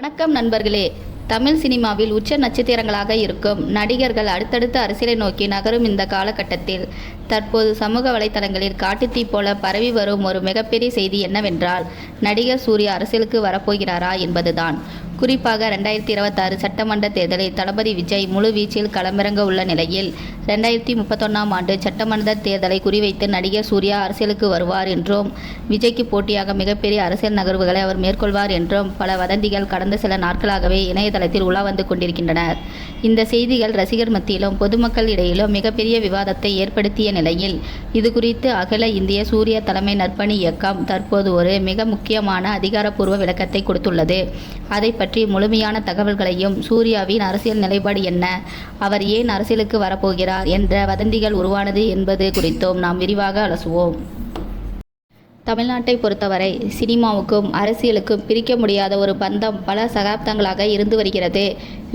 வணக்கம் நண்பர்களே. தமிழ் சினிமாவில் உச்ச நட்சத்திரங்களாக இருக்கும் நடிகர்கள் அடுத்தடுத்து அரசியலை நோக்கி நகரும் இந்த காலகட்டத்தில் தற்போது சமூக வலைதளங்களில் காட்டுத்தீ போல பரவி வரும் ஒரு மிகப்பெரிய செய்தி என்னவென்றால், நடிகர் சூர்யா அரசியலுக்கு வரப்போகிறாரா என்பதுதான். குறிப்பாக 2026 சட்டமன்ற தேர்தலில் தளபதி விஜய் முழு வீச்சில் களமிறங்க உள்ள நிலையில் 2031ஆம் ஆண்டு சட்டமன்ற தேர்தலை குறிவைத்து நடிகர் சூர்யா அரசியலுக்கு வருவார் என்றும், விஜய்க்கு போட்டியாக மிகப்பெரிய அரசியல் நகர்வுகளை அவர் மேற்கொள்வார் என்றும் பல வதந்திகள் கடந்த சில நாட்களாகவே இணையதளத்தில் உலா வந்து கொண்டிருக்கின்றனர். இந்த செய்திகள் ரசிகர் மத்தியிலும் பொதுமக்கள் இடையிலும் மிகப்பெரிய விவாதத்தை ஏற்படுத்திய நிலையில், இதுகுறித்து அகில இந்திய சூர்யா தலைமை நற்பணி இயக்கம் தற்போது ஒரு மிக முக்கியமான அதிகாரப்பூர்வ விளக்கத்தை கொடுத்துள்ளது. அதை பற்றி முழுமையான தகவல்களையும், சூர்யாவின் அரசியல் நிலைப்பாடு என்ன, அவர் ஏன் அரசியலுக்கு வரப்போகிறார் என்ற வதந்திகள் உருவானது என்பது குறித்தும் நாம் விரிவாக அலசுவோம். தமிழ்நாட்டை பொறுத்தவரை சினிமாவுக்கும் அரசியலுக்கும் பிரிக்க முடியாத ஒரு பந்தம் பல சகாப்தங்களாக இருந்து வருகிறது.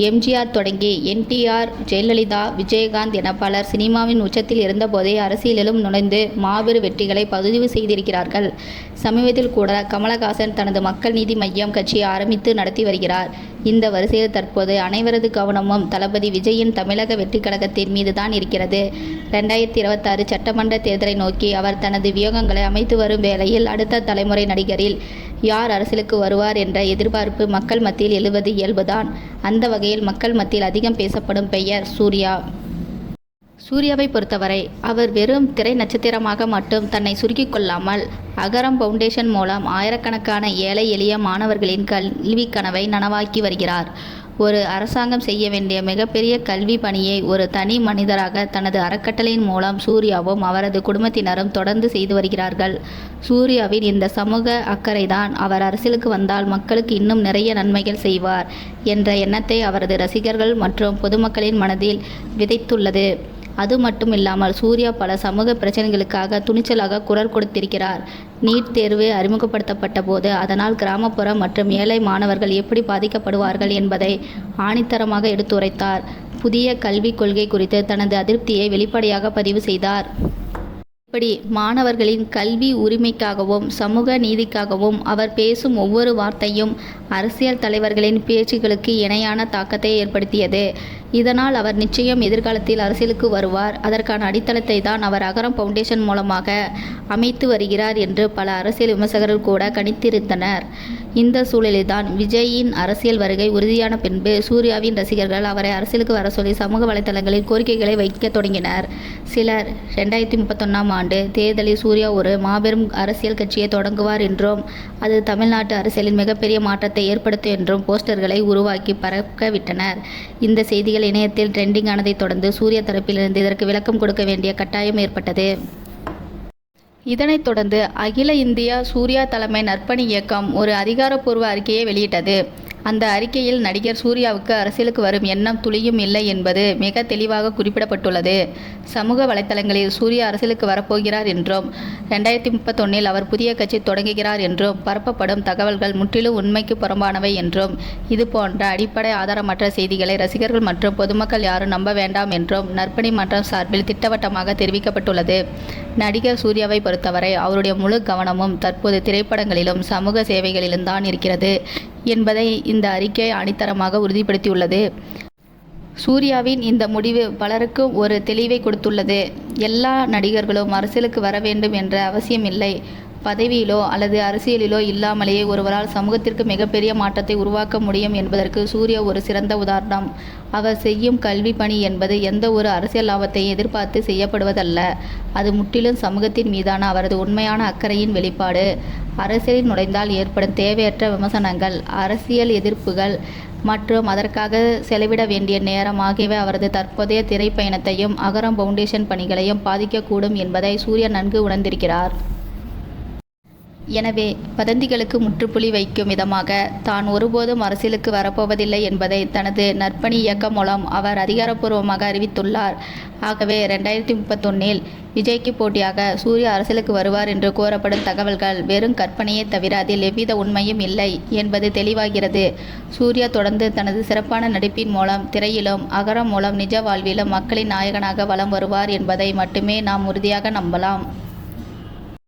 எம்ஜிஆர் தொடங்கி என்டிஆர், ஜெயலலிதா, விஜயகாந்த் என பலர் சினிமாவின் உச்சத்தில் இருந்தபோதே அரசியலிலும் நுழைந்து மாபெரும் வெற்றிகளை பதிவு செய்திருக்கிறார்கள். சமீபத்தில் கூட கமலஹாசன் தனது மக்கள் நீதி மய்யம் கட்சியை ஆரம்பித்து நடத்தி வருகிறார். இந்த வரிசையில் தற்போது அனைவரது கவனமும் தளபதி விஜயின் தமிழக வெற்றி கழகத்தின் மீதுதான் இருக்கிறது. 2026 சட்டமன்ற தேர்தலை நோக்கி அவர் தனது வியூகங்களை அமைத்து வரும் வேளையில் அடுத்த தலைமுறை நடிகரில் யார் அரசியலுக்கு வருவார் என்ற எதிர்பார்ப்பு மக்கள் மத்தியில் எழுவது இயல்புதான். அந்த வகையில் மக்கள் மத்தியில் அதிகம் பேசப்படும் பெயர் சூர்யா. சூர்யாவை பொறுத்தவரை அவர் வெறும் திரை நட்சத்திரமாக மட்டும் தன்னை சுருக்கிக் கொள்ளாமல், அகரம் ஃபவுண்டேஷன் மூலம் ஆயிரக்கணக்கான ஏழை எளிய மாணவர்களின் கல்வி கனவை நனவாக்கி வருகிறார். ஒரு அரசாங்கம் செய்ய வேண்டிய மிகப்பெரிய கல்வி பணியை ஒரு தனி மனிதராக தனது அறக்கட்டளையின் மூலம் சூர்யாவும் அவரது குடும்பத்தினரும் தொடர்ந்து செய்து வருகிறார்கள். சூர்யாவின் இந்த சமூக அக்கறைதான் அவர் அரசியலுக்கு வந்தால் மக்களுக்கு இன்னும் நிறைய நன்மைகள் செய்வார் என்ற எண்ணத்தை அவரது ரசிகர்கள் மற்றும் பொதுமக்களின் மனதில் விதைத்துள்ளது. அது மட்டும் இல்லாமல் சூர்யா பல சமூக பிரச்சனைகளுக்காக துணிச்சலாக குரல் கொடுத்திருக்கிறார். நீட் தேர்வு அறிமுகப்படுத்தப்பட்ட போது அதனால் கிராமப்புற மற்றும் ஏழை மாணவர்கள் எப்படி பாதிக்கப்படுவார்கள் என்பதை ஆணித்தரமாக எடுத்துரைத்தார். புதிய கல்விக் கொள்கை குறித்து தனது அதிருப்தியை வெளிப்படையாக பதிவு செய்தார். இப்படி மாணவர்களின் கல்வி உரிமைக்காகவும் சமூக நீதிக்காகவும் அவர் பேசும் ஒவ்வொரு வார்த்தையும் அரசியல் தலைவர்களின் பேச்சுகளுக்கு இணையான தாக்கத்தை ஏற்படுத்தியது. இதனால் அவர் நிச்சயம் எதிர்காலத்தில் அரசியலுக்கு வருவார். அதற்கான அடித்தளத்தை தான் அவர் அகரம் ஃபவுண்டேஷன் மூலமாக அமைத்து வருகிறார் என்று பல அரசியல் விமர்சகர்கள் கூட கணித்திருந்தனர். இந்த சூழலில்தான் விஜயின் அரசியல் வருகை உறுதியான பின்பு சூர்யாவின் ரசிகர்கள் அவரை அரசியலுக்கு வர சொல்லி சமூக வலைதளங்களில் கோரிக்கைகளை வைக்க தொடங்கினர். சிலர் 2031ஆம் ஆண்டு தேர்தலில் சூர்யா ஒரு மாபெரும் அரசியல் கட்சியை தொடங்குவார் என்றும், அது தமிழ்நாட்டு அரசியலில் மிகப்பெரிய மாற்றத்தை ஏற்படுத்தும் என்றும் போஸ்டர்களை உருவாக்கி பறக்க விட்டனர். இந்த செய்திகள் இணையத்தில் ட்ரெண்டிங் ஆனதை தொடர்ந்து சூர்யா தரப்பிலிருந்து இதற்கு விளக்கம் கொடுக்க வேண்டிய கட்டாயம் ஏற்பட்டது. இதனைத் தொடர்ந்து அகில இந்திய சூர்யா தலைமை நற்பணி இயக்கம் ஒரு அதிகாரப்பூர்வ அறிக்கையை வெளியிட்டது. அந்த அறிக்கையில் நடிகர் சூர்யாவுக்கு அரசியலுக்கு வரும் எண்ணம் துளியும் இல்லை என்பது மிக தெளிவாக குறிப்பிடப்பட்டுள்ளது. சமூக வலைதளங்களில் சூர்யா அரசியலுக்கு வரப்போகிறார் என்றும், 2031இல் அவர் புதிய கட்சி தொடங்குகிறார் என்றும் பரப்பப்படும் தகவல்கள் முற்றிலும் உண்மைக்கு புறம்பானவை என்றும், இது போன்ற அடிப்படை ஆதாரமற்ற செய்திகளை ரசிகர்கள் மற்றும் பொதுமக்கள் யாரும் நம்ப வேண்டாம் என்றும் நற்பணி மன்றம் சார்பில் திட்டவட்டமாக தெரிவிக்கப்பட்டுள்ளது. நடிகர் சூர்யாவை பொறுத்தவரை அவருடைய முழு கவனமும் தற்போது திரைப்படங்களிலும் சமூக சேவைகளிலும் தான் இருக்கிறது என்பதை இந்த அறிக்கை ஆணித்தரமாக உறுதிப்படுத்தியுள்ளது. சூர்யாவின் இந்த முடிவு பலருக்கும் ஒரு தெளிவை கொடுத்துள்ளது. எல்லா நடிகர்களும் அரசியலுக்கு வர வேண்டும் என்ற அவசியம் இல்லை. பதவியிலோ அல்லது அரசியலிலோ இல்லாமலேயே ஒருவரால் சமூகத்திற்கு மிகப்பெரிய மாற்றத்தை உருவாக்க முடியும் என்பதற்கு சூர்யா ஒரு சிறந்த உதாரணம். அவர் செய்யும் கல்வி பணி என்பது எந்த ஒரு அரசியல் லாபத்தை எதிர்பார்த்து செய்யப்படுவதல்ல. அது முற்றிலும் சமூகத்தின் மீதான அவரது உண்மையான அக்கறையின் வெளிப்பாடு. அரசியலில் நுழைந்தால் ஏற்படும் தேவையற்ற விமர்சனங்கள், அரசியல் எதிர்ப்புகள் மற்றும் அதற்காக செலவிட வேண்டிய நேரம் ஆகியவை அவரது தற்போதைய திரைப்பயணத்தையும் அகரம் ஃபவுண்டேஷன் பணிகளையும் பாதிக்கக்கூடும் என்பதை சூர்யா நன்கு உணர்ந்திருக்கிறார். எனவே வதந்திகளுக்கு முற்றுப்புள்ளி வைக்கும் விதமாக தான் ஒருபோதும் அரசியலுக்கு வரப்போவதில்லை என்பதை தனது நற்பணி இயக்கம் மூலம் அவர் அதிகாரப்பூர்வமாக அறிவித்துள்ளார். ஆகவே 2031இல் விஜய்க்கு போட்டியாக சூர்யா அரசியலுக்கு வருவார் என்று கூறப்படும் தகவல்கள் வெறும் கற்பனையே தவிர அதில் எவ்வித உண்மையும் இல்லை என்பது தெளிவாகிறது. சூர்யா தொடர்ந்து தனது சிறப்பான நடிப்பின் மூலம் திரையிலும் அகரம் மூலம் நிஜ வாழ்விலும் மக்களின் நாயகனாக வலம் வருவார் என்பதை மட்டுமே நாம் உறுதியாக நம்பலாம்.